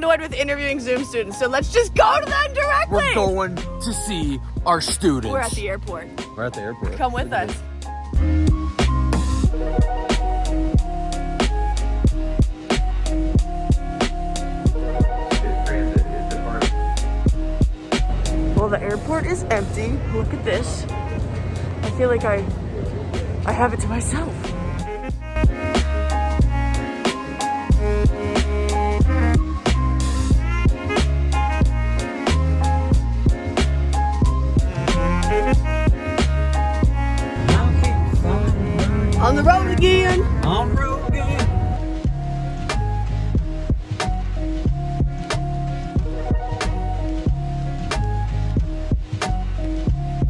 annoyed with interviewing Zoom students, so let's just go to them directly. We're going to see our students. We're at the airport. We're at the airport. Come with us. Well, the airport is empty. Look at this. I feel like I have it to myself. On the road again. On the road again.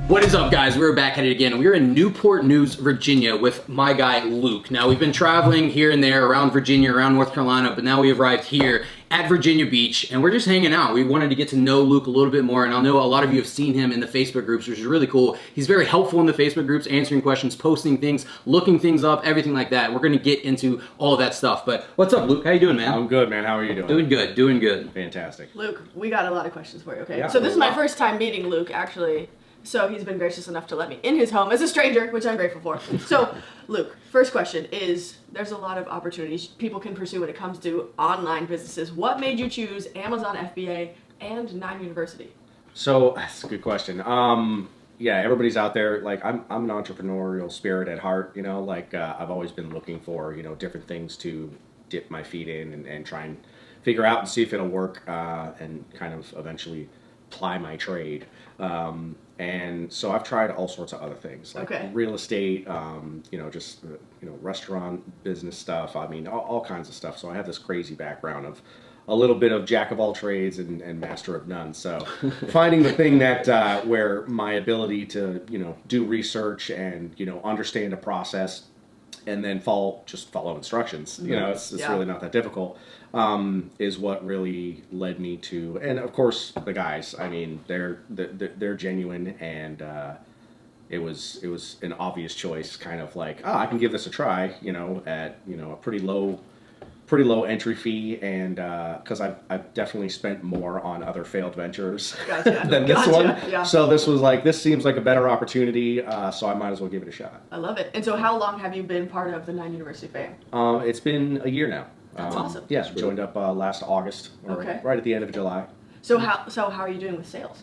What is up, guys? We're back at it again. We're in Newport News, Virginia with my guy, Luke. Now, we've been traveling here and there around Virginia, around North Carolina, but now we arrived here at Virginia Beach, and we're just hanging out. We wanted to get to know Luke a little bit more, and I know a lot of you have seen him in the Facebook groups, which is really cool. He's very helpful in the Facebook groups, answering questions, posting things, looking things up, everything like that. We're going to get into all of that stuff. But what's up, Luke? How you doing, man? I'm good, man. How are you doing? Doing good, doing good. Fantastic. Luke, we got a lot of questions for you, okay? Yeah. So this is my first time meeting Luke, actually. So he's been gracious enough to let me in his home as a stranger, which I'm grateful for. So, Luke, first question is, there's a lot of opportunities people can pursue when it comes to online businesses. What made you choose Amazon FBA and 9 University? So that's a good question. Yeah, everybody's out there. Like I'm an entrepreneurial spirit at heart. You know, like I've always been looking for different things to dip my feet in and try and figure out and see if it'll work and kind of eventually ply my trade. And so I've tried all sorts of other things, like real estate, restaurant business stuff. I mean, all kinds of stuff. So I have this crazy background of a little bit of jack of all trades and master of none. So finding the thing that where my ability to, do research and, understand a process and then follow instructions, it's really not that difficult, is what really led me to, and of course the guys, I mean, they're genuine, and it was an obvious choice, kind of like, I can give this a try, at, a pretty low entry fee, and because I've definitely spent more on other failed ventures than this one. Yeah. So this was like, this seems like a better opportunity, so I might as well give it a shot. I love it. And so how long have you been part of the 9 University fam? It's been a year now. That's awesome. Yeah, joined up last August, right at the end of July. So how are you doing with sales?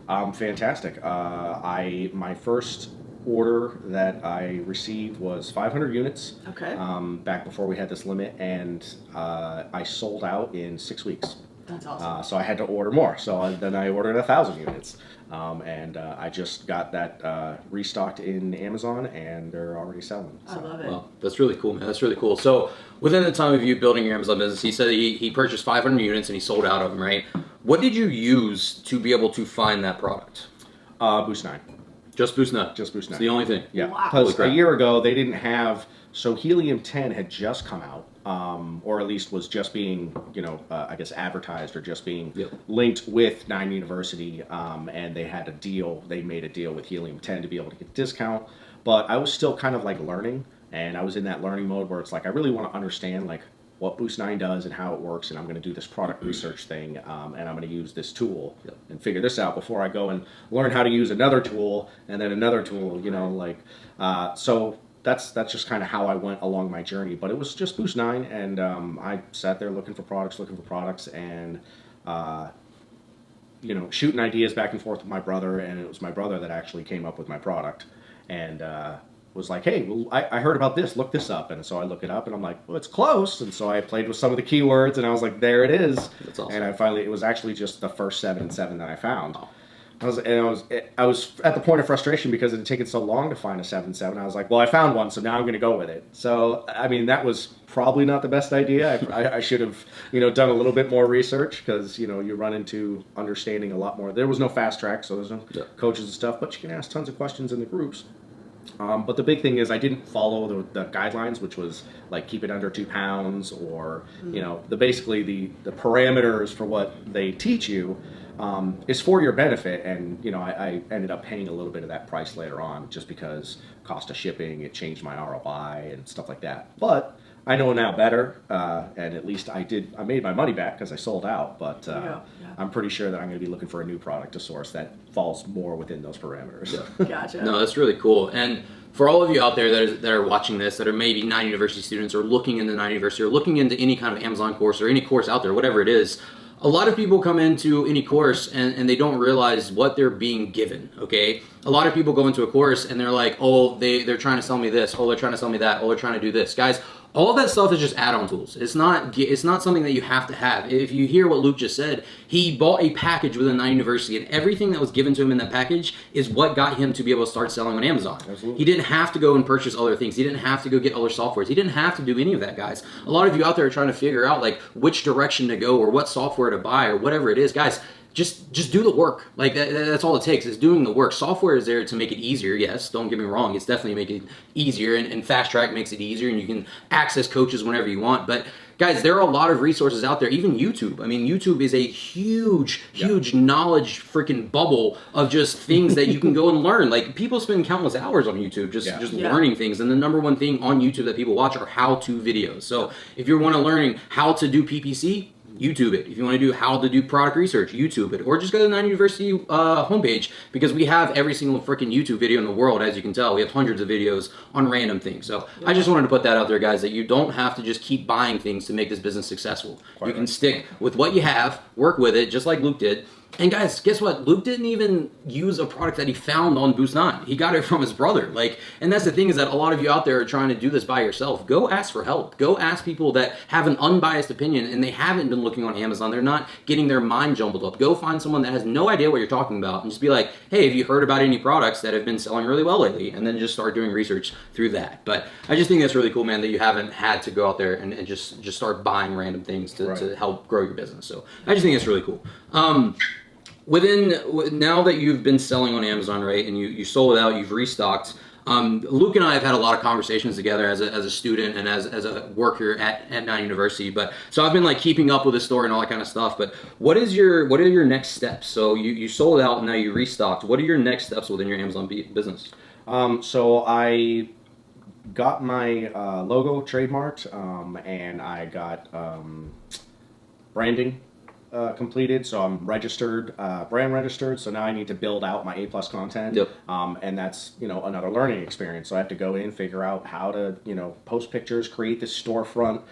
Fantastic. My first order that I received was 500 units. Okay. Back before we had this limit, and I sold out in 6 weeks. That's awesome. So I had to order more. So then I ordered 1,000 units, and I just got that restocked in Amazon, and they're already selling. So. I love it. Well, that's really cool, man. That's really cool. So within the time of you building your Amazon business, he said he purchased 500 units and he sold out of them, right? What did you use to be able to find that product? Boost 9. Just Boost 9. Just Boost 9. It's the only thing. Yeah. Wow. Because a year ago they didn't have. So Helium 10 had just come out, or at least was just being, I guess advertised or just being linked with 9 University, and they had a deal. They made a deal with Helium 10 to be able to get a discount. But I was still kind of like learning, and I was in that learning mode where it's like I really want to understand like what Boost 9 does and how it works, and I'm going to do this product research thing, and I'm going to use this tool and figure this out before I go and learn how to use another tool and then another tool, so that's just kind of how I went along my journey. But it was just Boost 9, and I sat there looking for products, and shooting ideas back and forth with my brother, and it was my brother that actually came up with my product, and was like, hey, well, I heard about this, look this up. And so I look it up, and I'm like, well, it's close. And so I played with some of the keywords, and I was like, there it is. That's awesome. And it was actually just the first 7 and 7 that I found. Oh. I was at the point of frustration because it had taken so long to find a 7-7. I was like, well, I found one, so now I'm going to go with it. So, I mean, that was probably not the best idea. I should have, done a little bit more research, because, you run into understanding a lot more. There was no fast track, so there's no coaches and stuff, but you can ask tons of questions in the groups. But the big thing is I didn't follow the guidelines, which was like keep it under 2 pounds, or basically the parameters for what they teach you is for your benefit. And I ended up paying a little bit of that price later on, just because cost of shipping, it changed my ROI and stuff like that. But I know now better, and at least I made my money back because I sold out. But Yeah. I'm pretty sure that I'm going to be looking for a new product to source that falls more within those parameters. Gotcha. No, that's really cool. And for all of you out there that are watching this, that are maybe non-university students or looking into non-university or looking into any kind of Amazon course or any course out there, whatever it is, a lot of people come into any course and they don't realize what they're being given, okay? A lot of people go into a course and they're like, oh, they're trying to sell me this, oh, they're trying to sell me that, oh, they're trying to do this. Guys, all of that stuff is just add-on tools. It's not something that you have to have. If you hear what Luke just said, he bought a package within that university, and everything that was given to him in that package is what got him to be able to start selling on Amazon. Absolutely. He didn't have to go and purchase other things. He didn't have to go get other softwares. He didn't have to do any of that, guys. A lot of you out there are trying to figure out like which direction to go or what software to buy or whatever it is. Guys, just do the work. Like that's all it takes is doing the work. Software is there to make it easier. Yes, don't get me wrong. It's definitely making it easier, and Fast Track makes it easier, and you can access coaches whenever you want. But guys, there are a lot of resources out there. Even YouTube. I mean, YouTube is a huge knowledge freaking bubble of just things that you can go and learn. Like people spend countless hours on YouTube just learning things. And the number one thing on YouTube that people watch are how-to videos. So if you want to learn how to do PPC, YouTube it. If you want to do how to do product research, YouTube it. Or just go to the non-university homepage, because we have every single freaking YouTube video in the world. As you can tell, we have hundreds of videos on random things. So I just wanted to put that out there, guys, that you don't have to just keep buying things to make this business successful. You can stick with what you have, work with it, just like Luke did. And guys, guess what? Luke didn't even use a product that he found on Boost 9. He got it from his brother. And that's the thing, is that a lot of you out there are trying to do this by yourself. Go ask for help. Go ask people that have an unbiased opinion and they haven't been looking on Amazon. They're not getting their mind jumbled up. Go find someone that has no idea what you're talking about and just be like, hey, have you heard about any products that have been selling really well lately? And then just start doing research through that. But I just think that's really cool, man, that you haven't had to go out there and just start buying random things to help grow your business. So I just think it's really cool. Now that you've been selling on Amazon, right, and you sold out, you've restocked, Luke and I have had a lot of conversations together as a student and as a worker at 9 University. But so I've been like keeping up with the store and all that kind of stuff. But what are your next steps? So you sold out and now you restocked. What are your next steps within your Amazon business? So I got my logo trademarked, and I got branding completed, so I'm registered, brand registered. So now I need to build out my A+ content, and that's another learning experience. So I have to go in, figure out how to post pictures, create this storefront,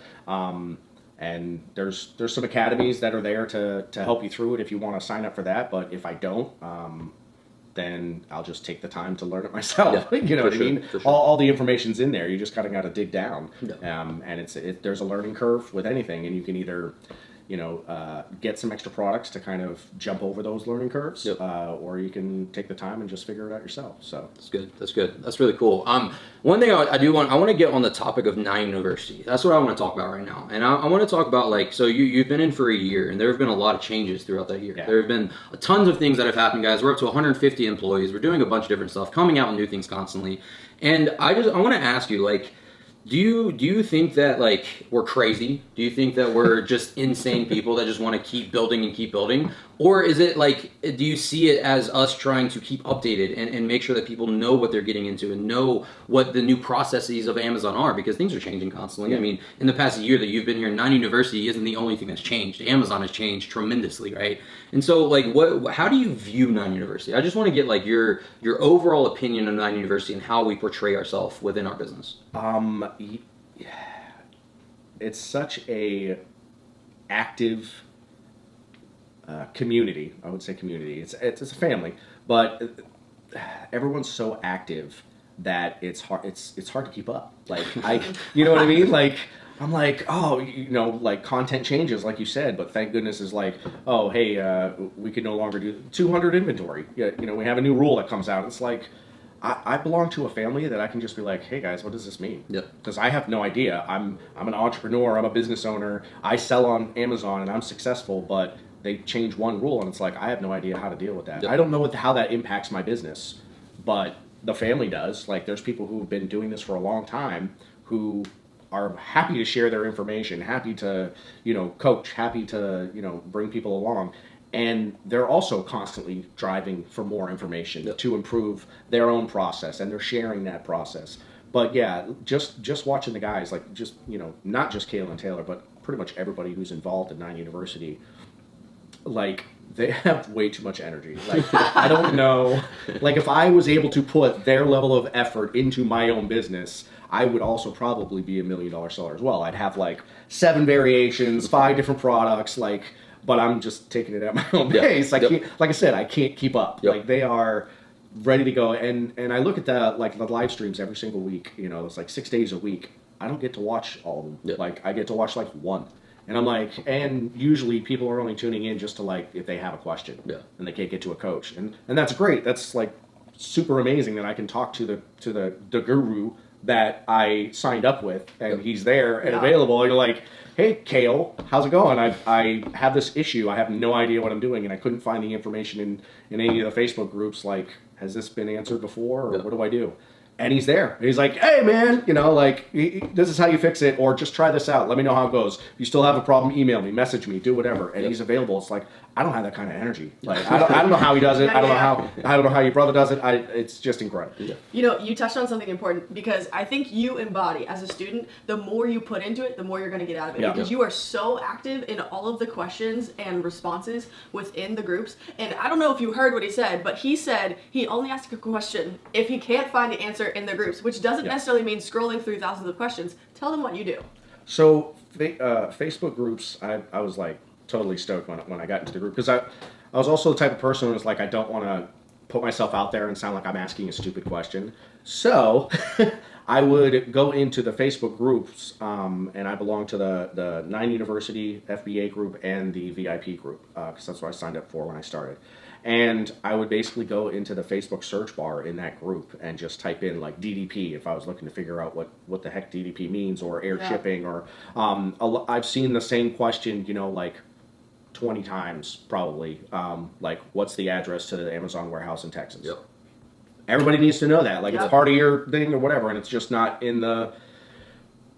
and there's some academies that are there to help you through it if you want to sign up for that. But if I don't, then I'll just take the time to learn it myself. You know what I mean? Sure. All the information's in there. You just kind of got to dig down, and there's a learning curve with anything, and you can either get some extra products to kind of jump over those learning curves, or you can take the time and just figure it out yourself. So that's good. That's really cool. One thing I want to get on the topic of 9 University. That's what I want to talk about right now. And I want to talk about so you've been in for a year, and there have been a lot of changes throughout that year. There have been tons of things that have happened, guys. We're up to 150 employees. We're doing a bunch of different stuff, coming out with new things constantly. And I want to ask you, do you think that we're crazy? Do you think that we're just insane people that just want to keep building and keep building? Or is it do you see it as us trying to keep updated and make sure that people know what they're getting into and know what the new processes of Amazon are? Because things are changing constantly. I mean, in the past year that you've been here, 9 University isn't the only thing that's changed. Amazon has changed tremendously, right? And so how do you view 9 University? I just want to get your overall opinion on 9 University and how we portray ourselves within our business. It's such a active community. I would say community. It's a family, but everyone's so active that it's hard. It's hard to keep up. You know what I mean? I'm content changes, like you said, but thank goodness is oh, hey, we can no longer do 200 inventory. We have a new rule that comes out. It's I belong to a family that I can just be like, hey guys, what does this mean? Because I have no idea. I'm an entrepreneur. I'm a business owner. I sell on Amazon and I'm successful, but they change one rule and it's I have no idea how to deal with that. I don't know how that impacts my business, but the family does. There's people who've been doing this for a long time who are happy to share their information, happy to, coach, happy to, bring people along. And they're also constantly driving for more information to improve their own process, and they're sharing that process. But yeah, just watching the guys, like just, not just Kale and Taylor, but pretty much everybody who's involved at 9 University, like they have way too much energy. Like I don't know, like if I was able to put their level of effort into my own business, I would also probably be $1 million seller as well. I'd have like 7 variations, 5 different products, like, but I'm just taking it at my own pace. I can't, like I said, I can't keep up. Like they are ready to go, and I look at the live streams every single week. It's like 6 days a week. I don't get to watch all of them. Like I get to watch like one, and I'm like, and usually people are only tuning in just to like if they have a question, and they can't get to a coach, and that's great. That's like super amazing that I can talk to the guru that I signed up with, and he's there and available. And you're like, hey, Kale, how's it going? I have this issue. I have no idea what I'm doing, and I couldn't find the information in any of the Facebook groups. Like, has this been answered before, or what do I do? And he's there. And he's like, hey, man, this is how you fix it, or just try this out. Let me know how it goes. If you still have a problem, email me, message me, do whatever. And he's available. It's like, I don't have that kind of energy. Like, I don't know how he does it. I don't know how your brother does it. It's just incredible. You touched on something important, because I think you embody, as a student, the more you put into it, the more you're going to get out of it. Because you are so active in all of the questions and responses within the groups. And I don't know if you heard what he said, but he said he only asks a question if he can't find the answer in the groups, which doesn't necessarily mean scrolling through thousands of questions. Tell them what you do. So Facebook groups, I was like totally stoked when I got into the group, because I was also the type of person who was like, I don't want to put myself out there and sound like I'm asking a stupid question. So I would go into the Facebook groups, and I belong to the 9 University FBA group and the VIP group, because that's what I signed up for when I started. And I would basically go into the Facebook search bar in that group and just type in like DDP if I was looking to figure out what the heck DDP means, or air shipping, or I've seen the same question, like 20 times probably, like what's the address to the Amazon warehouse in Texas? Everybody needs to know that, like it's part of your thing or whatever, and it's just not in the,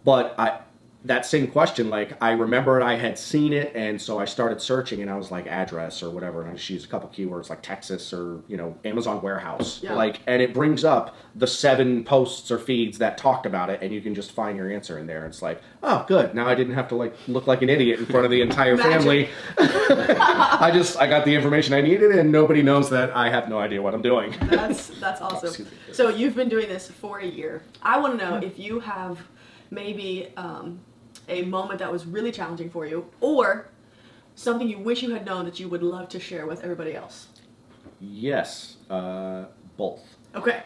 but that same question, like I remembered I had seen it, and so I started searching, and I was like address or whatever, and I just used a couple keywords like Texas or Amazon warehouse, like, and it brings up the 7 posts or feeds that talked about it, and you can just find your answer in there. It's like, oh, good, now I didn't have to like look like an idiot in front of the entire family. I got the information I needed, and nobody knows that I have no idea what I'm doing. That's awesome. So you've been doing this for a year. I want to know if you have maybe a moment that was really challenging for you, or something you wish you had known that you would love to share with everybody else. Yes, both. Okay.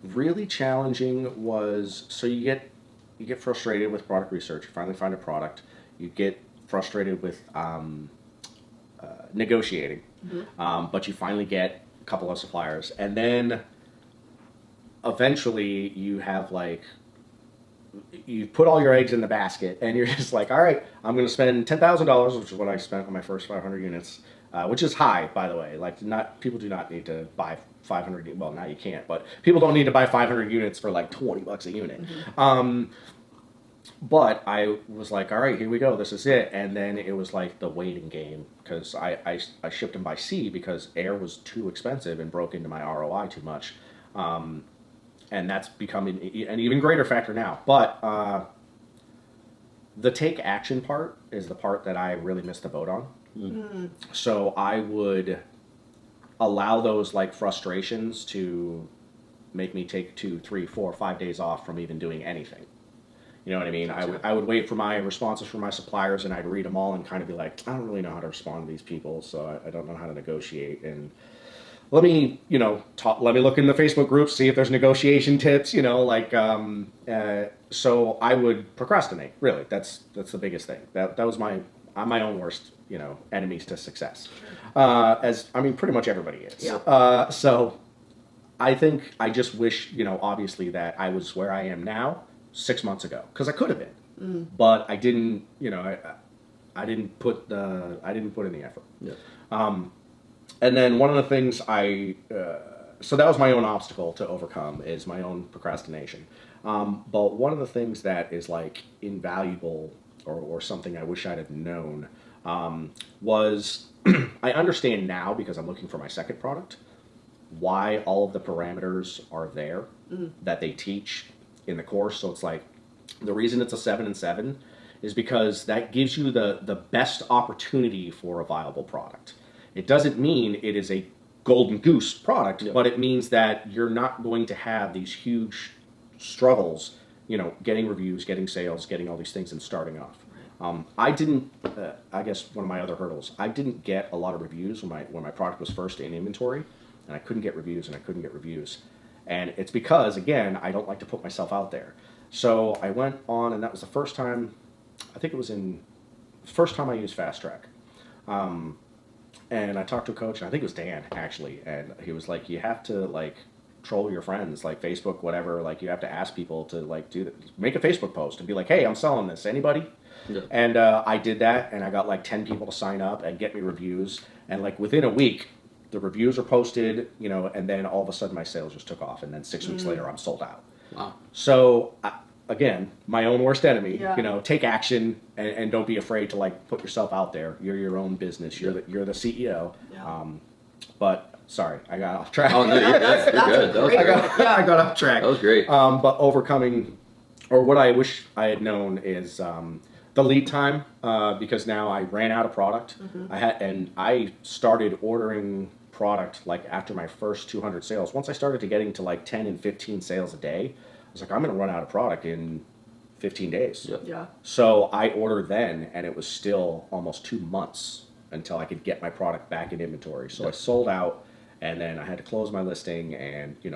Really challenging was, so you get frustrated with product research. You finally find a product. You get frustrated with negotiating, but you finally get a couple of suppliers, and then eventually you have like, you put all your eggs in the basket, and you're just like, all right, I'm going to spend $10,000, which is what I spent on my first 500 units, which is high, by the way. Like, people do not need to buy 500. Well, now you can't, but people don't need to buy 500 units for like $20 a unit. But I was like, all right, here we go. This is it. And then it was like the waiting game, because I shipped them by sea because air was too expensive and broke into my ROI too much. And that's becoming an even greater factor now. But the take action part is the part that I really missed the boat on. So I would allow those like frustrations to make me take 2, 3, 4, 5 days off from even doing anything. You know what I mean? I would wait for my responses from my suppliers, and I'd read them all and kind of be like, I don't really know how to respond to these people, so I don't know how to negotiate. And let me, let me look in the Facebook groups, see if there's negotiation tips, so I would procrastinate, really. That's the biggest thing. That was my own worst, enemies to success. Pretty much everybody is. Yeah. So I think I just wish, obviously that I was where I am now 6 months ago, because I could have been, but I didn't, I didn't put in the effort. Yeah. And then one of the things so that was my own obstacle to overcome, is my own procrastination. But one of the things that is like invaluable, or something I wish I'd have known, was I understand now, because I'm looking for my second product, why all of the parameters are there that they teach in the course. So it's like, the reason it's a 7 and 7 is because that gives you the best opportunity for a viable product. It doesn't mean it is a golden goose product, but it means that you're not going to have these huge struggles, getting reviews, getting sales, getting all these things and starting off. I didn't, I guess one of my other hurdles, I didn't get a lot of reviews when my product was first in inventory, and I couldn't get reviews. And it's because, again, I don't like to put myself out there. So I went on, and that was the first time, I think it was first time I used Fast Track. And I talked to a coach, and I think it was Dan, actually, and he was like, you have to, like, troll your friends, like Facebook, whatever, like, you have to ask people to, like, make a Facebook post and be like, hey, I'm selling this, anybody? Yeah. And I did that, and I got, like, 10 people to sign up and get me reviews, and, like, within a week, the reviews are posted, and then all of a sudden my sales just took off, and then 6 weeks later, I'm sold out. Wow. So, again, my own worst enemy. Take action and don't be afraid to, like, put yourself out there. You're your own business. You're the CEO. Yeah. But sorry, I got off track. Oh no, you're good. You're good. I got off track. That was great. But overcoming, or what I wish I had known is the lead time, because now I ran out of product. I started ordering product like after my first 200 sales. Once I started to getting to like 10 and 15 sales a day, I was like, I'm going to run out of product in 15 days. Yep. Yeah. So I ordered then, and it was still almost 2 months until I could get my product back in inventory. So I sold out, and then I had to close my listing, and you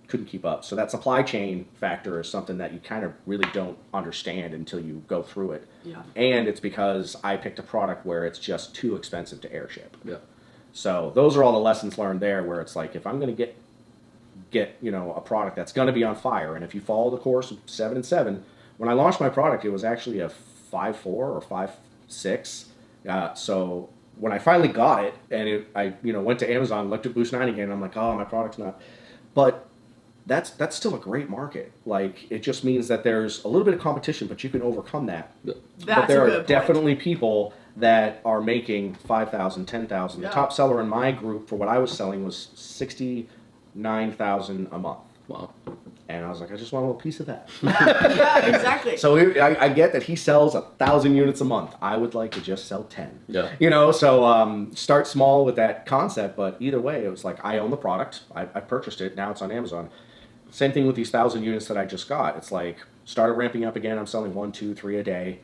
couldn't keep up. So that supply chain factor is something that you kind of really don't understand until you go through it. Yeah. And it's because I picked a product where it's just too expensive to airship. Yeah. So those are all the lessons learned there, where it's like, if I'm going to get a product that's going to be on fire, and if you follow the course of 7 and 7, when I launched my product, it was actually a 5.4 or 5.6. So when I finally got it, and I went to Amazon, looked at Boost 9 again, I'm like, oh, my product's not. But that's still a great market. Like, it just means that there's a little bit of competition, but you can overcome that. But there are definitely people that are making 5,000, 10,000. The top seller in my group for what I was selling was 69,000 a month. Wow. And I was like, I just want a little piece of that. Yeah, exactly. So I get that he sells 1,000 units a month. I would like to just sell 10. Yeah. So start small with that concept. But either way, it was like, I own the product. I purchased it. Now it's on Amazon. Same thing with these 1,000 units that I just got. It's like, started ramping up again. I'm selling 1, 2, 3 a day.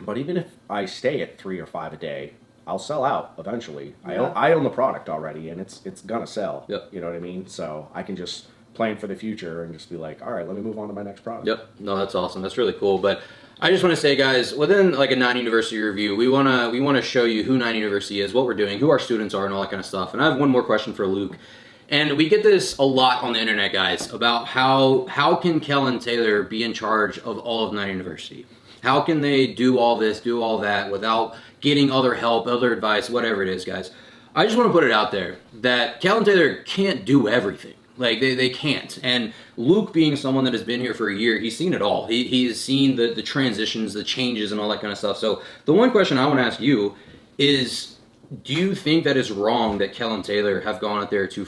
But even if I stay at 3 or 5 a day, I'll sell out eventually. Yeah. I own the product already, and it's gonna sell. Yep. You know what I mean? So I can just plan for the future and just be like, all right, let me move on to my next product. Yep. No, that's awesome. That's really cool. But I just want to say, guys, within like a 9 University review, we wanna show you who 9 University is, what we're doing, who our students are, and all that kind of stuff. And I have one more question for Luke. And we get this a lot on the internet, guys, about how can Kel and Taylor be in charge of all of 9 University? How can they do all this, do all that without getting other help, other advice, whatever it is, guys? I just want to put it out there that Kel and Taylor can't do everything. Like, they can't. And Luke, being someone that has been here for a year, he's seen it all. He's seen the transitions, the changes, and all that kind of stuff. So the one question I want to ask you is, do you think that it's wrong that Kel and Taylor have gone out there to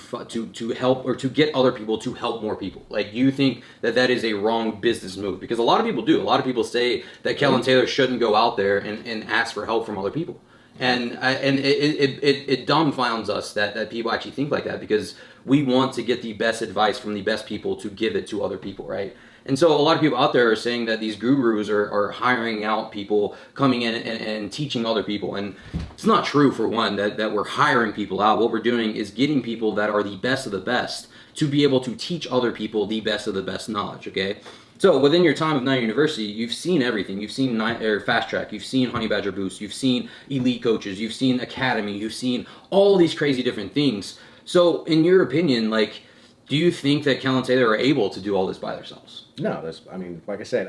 help, or to get other people to help more people? Like, do you think that is a wrong business move? Because a lot of people do. A lot of people say that Kel and Taylor shouldn't go out there and ask for help from other people. And it dumbfounds us that people actually think like that, because we want to get the best advice from the best people to give it to other people, right? And so a lot of people out there are saying that these gurus are hiring out people, coming in and teaching other people. And it's not true, for one, that we're hiring people out. What we're doing is getting people that are the best of the best to be able to teach other people the best of the best knowledge, okay? So within your time of 9 University, you've seen everything. You've seen Fast Track, you've seen Honey Badger Boost, you've seen Elite Coaches, you've seen Academy, you've seen all these crazy different things. So in your opinion, like, do you think that Kel and Taylor are able to do all this by themselves? No, like I said,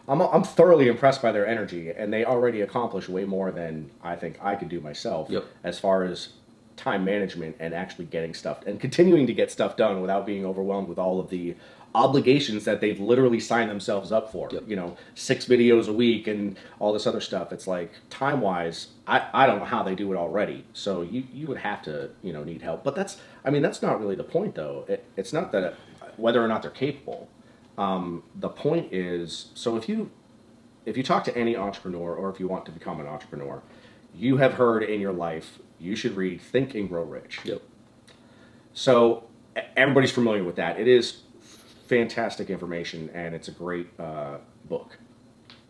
I'm thoroughly impressed by their energy, and they already accomplish way more than I think I could do myself. Yep. As far as time management and actually getting stuff and continuing to get stuff done without being overwhelmed with all of the obligations that they've literally signed themselves up for. Yep. 6 videos a week and all this other stuff. It's like, time wise, I don't know how they do it already. So you would have to need help. But that's not really the point, though. It's not that whether or not they're capable. The point is, so if you talk to any entrepreneur, or if you want to become an entrepreneur, you have heard in your life, you should read Think and Grow Rich. Yep. So everybody's familiar with that. It is fantastic information, and it's a great book.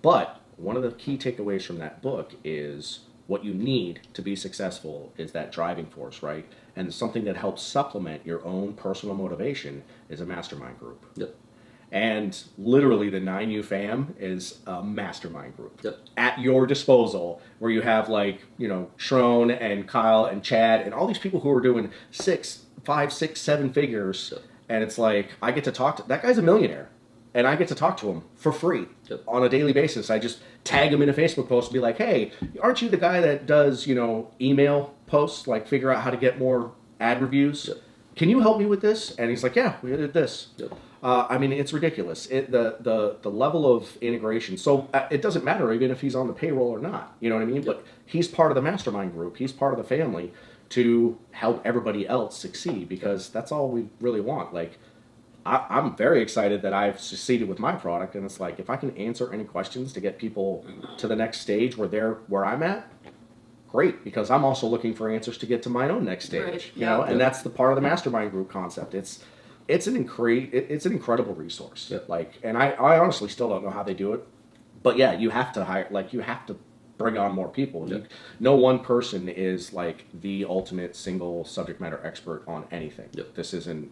But one of the key takeaways from that book is what you need to be successful is that driving force, right? And something that helps supplement your own personal motivation is a mastermind group. Yep. And literally the 9U fam is a mastermind group. Yep. At your disposal, where you have like, Shrone and Kyle and Chad and all these people who are doing 5, 6, 7 figures. Yep. And it's like, I get to talk to, that guy's a millionaire. And I get to talk to him for free. Yep. On a daily basis. I just tag him in a Facebook post and be like, hey, aren't you the guy that does, email posts, like figure out how to get more ad reviews? Yep. Can you help me with this? And he's like, yeah, we did this. Yep. I mean, it's ridiculous. The level of integration. So it doesn't matter even if he's on the payroll or not. You know what I mean? Yep. But he's part of the mastermind group. He's part of the family to help everybody else succeed, because that's all we really want. Like, I'm very excited that I've succeeded with my product, and it's like, if I can answer any questions to get people to the next stage where I'm at, great, because I'm also looking for answers to get to my own next stage. Right. You know, Yeah. and that's the part of the mastermind group concept. It's an incredible resource. Yep. Like, and I honestly still don't know how they do it, but yeah, you have to bring on more people. Yep. No one person is like the ultimate single subject matter expert on anything. Yep. This isn't,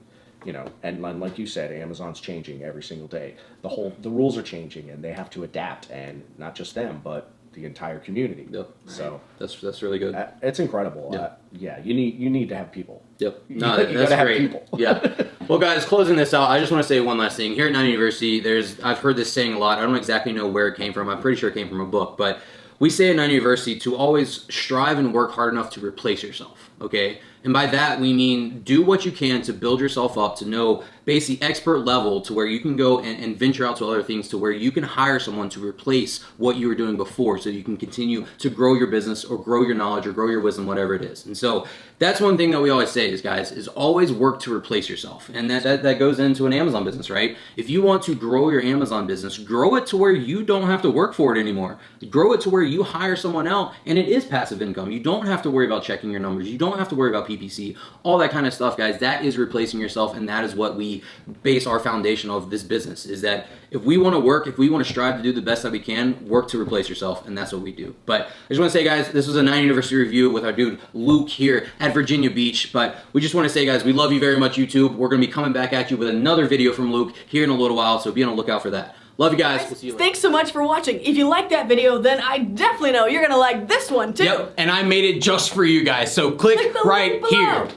and like you said, Amazon's changing every single day. The rules are changing, and they have to adapt, and not just them, but the entire community. Yep. So That's really good. it's incredible. Yeah. You need to have people. Yep. You No, gotta that's have great. people. Yeah. Well, guys, closing this out, I just want to say one last thing. Here at 9 University, I've heard this saying a lot. I don't exactly know where it came from. I'm pretty sure it came from a book, but we say at 9 University to always strive and work hard enough to replace yourself. Okay. And by that, we mean do what you can to build yourself up to know basically expert level to where you can go and venture out to other things, to where you can hire someone to replace what you were doing before, so you can continue to grow your business or grow your knowledge or grow your wisdom, whatever it is. And so that's one thing that we always say is, guys, is always work to replace yourself. And that goes into an Amazon business, right? If you want to grow your Amazon business, grow it to where you don't have to work for it anymore. Grow it to where you hire someone out and it is passive income. You don't have to worry about checking your numbers. You don't have to worry about PPC, all that kind of stuff, guys. That is replacing yourself, and that is what we base our foundation of this business, is that if we want to work, if we want to strive to do the best that we can, work to replace yourself, and that's what we do. But I just want to say, guys, this was a 9 University review with our dude Luke here at Virginia Beach, but we just want to say, guys, we love you very much, YouTube. We're going to be coming back at you with another video from Luke here in a little while, so be on the lookout for that. Love you guys. We'll see you later. Thanks so much for watching. If you liked that video, then I definitely know you're gonna like this one too. Yep, and I made it just for you guys, so click Click the right link below. here.